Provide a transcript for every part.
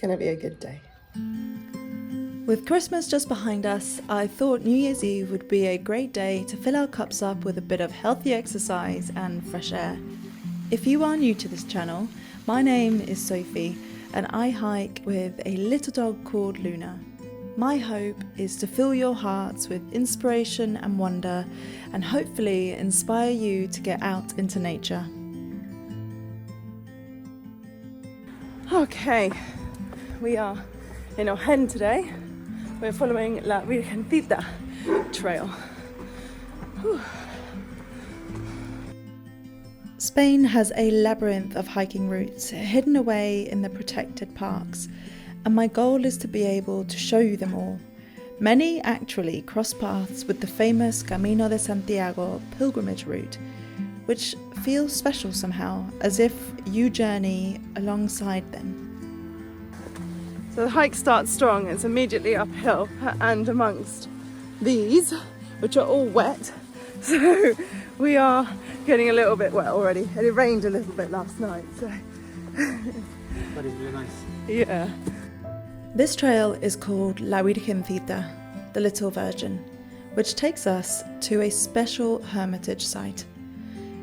going to be a good day. With Christmas just behind us, I thought New Year's Eve would be a great day to fill our cups up with a bit of healthy exercise and fresh air. If you are new to this channel, my name is Sophie and I hike with a little dog called Luna. My hope is to fill your hearts with inspiration and wonder and hopefully inspire you to get out into nature. Okay, we are in Ojén today. We're following La Virgencita trail. Whew. Spain has a labyrinth of hiking routes hidden away in the protected parks, and my goal is to be able to show you them all. Many actually cross paths with the famous Camino de Santiago pilgrimage route, which feels special somehow, as if you journey alongside them. So the hike starts strong, it's immediately uphill and amongst these, which are all wet, so we are getting a little bit wet already, and it rained a little bit last night, so But it's really nice. yeah. This trail is called La Virgencita, the Little Virgin, which takes us to a special hermitage site.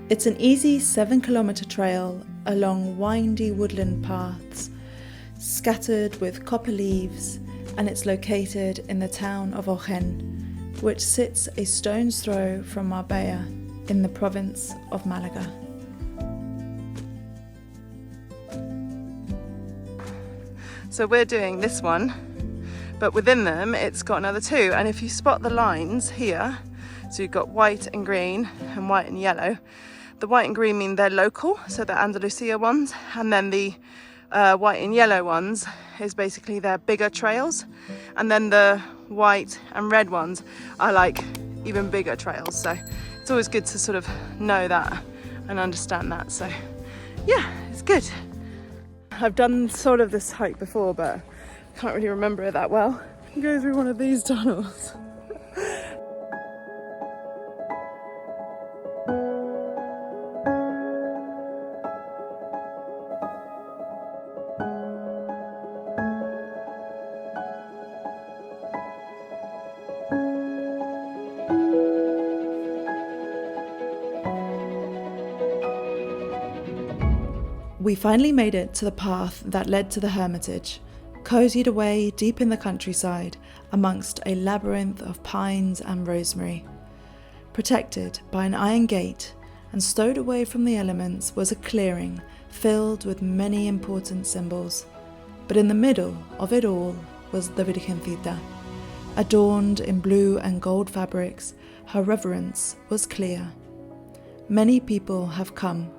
It's an easy 7-kilometer trail along windy woodland paths, scattered with copper leaves, and it's located in the town of Ojén, which sits a stone's throw from Marbella in the province of Málaga. So we're doing this one, but within them it's got another two, and if you spot the lines here, so you've got white and green and white and yellow. The white and green mean they're local, so they're Andalusia ones, and then the white and yellow ones is basically their bigger trails, and then the white and red ones are like even bigger trails, so it's always good to sort of know that and understand that. So yeah, it's good. I've done sort of this hike before, but I can't really remember it that well. I can go through one of these tunnels. We finally made it to the path that led to the hermitage, cozied away deep in the countryside amongst a labyrinth of pines and rosemary. Protected by an iron gate and stowed away from the elements was a clearing filled with many important symbols. But in the middle of it all was the Virgencita. Adorned in blue and gold fabrics, her reverence was clear. Many people have come,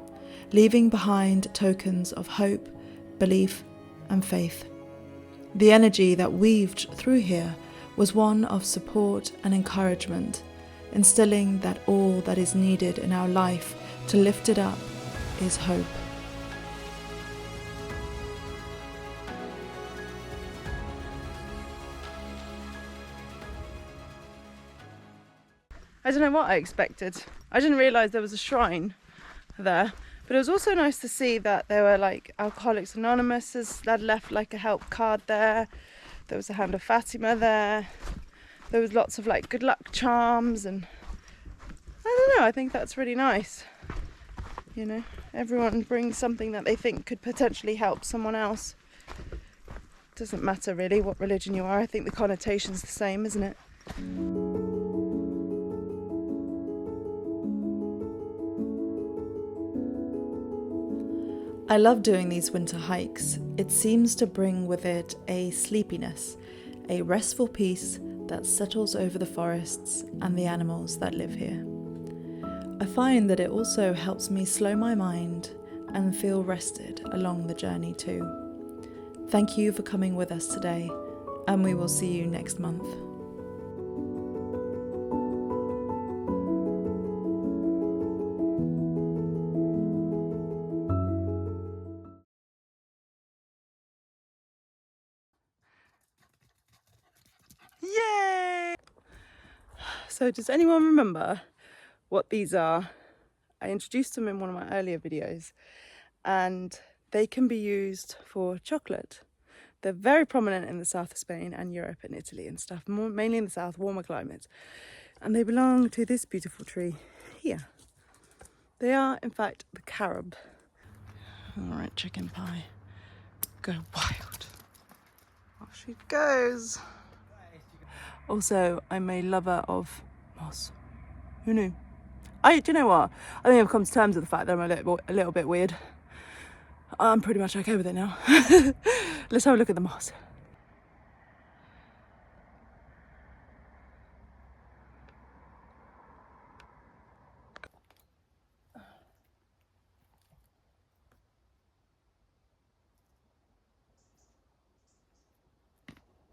leaving behind tokens of hope, belief, and faith. The energy that weaved through here was one of support and encouragement, instilling that all that is needed in our life to lift it up is hope. I don't know what I expected. I didn't realise there was a shrine there. But it was also nice to see that there were like Alcoholics Anonymous had left like a help card there. There was a hand of Fatima there. There was lots of like good luck charms, and I don't know, I think that's really nice. You know, everyone brings something that they think could potentially help someone else. Doesn't matter really what religion you are, I think the connotation's the same, isn't it? I love doing these winter hikes. It seems to bring with it a sleepiness, a restful peace that settles over the forests and the animals that live here. I find that it also helps me slow my mind and feel rested along the journey too. Thank you for coming with us today, and we will see you next month. Yay! So does anyone remember what these are? I introduced them in one of my earlier videos, and they can be used for chocolate. They're very prominent in the south of Spain and Europe and Italy and stuff, mainly in the south, warmer climates. And they belong to this beautiful tree here. They are, in fact, the carob. All right, chicken pie. Go wild. Off she goes. Also, I'm a lover of moss. Who knew? Do you know what? I think I've come to terms with the fact that I'm a little bit weird. I'm pretty much okay with it now. Let's have a look at the moss.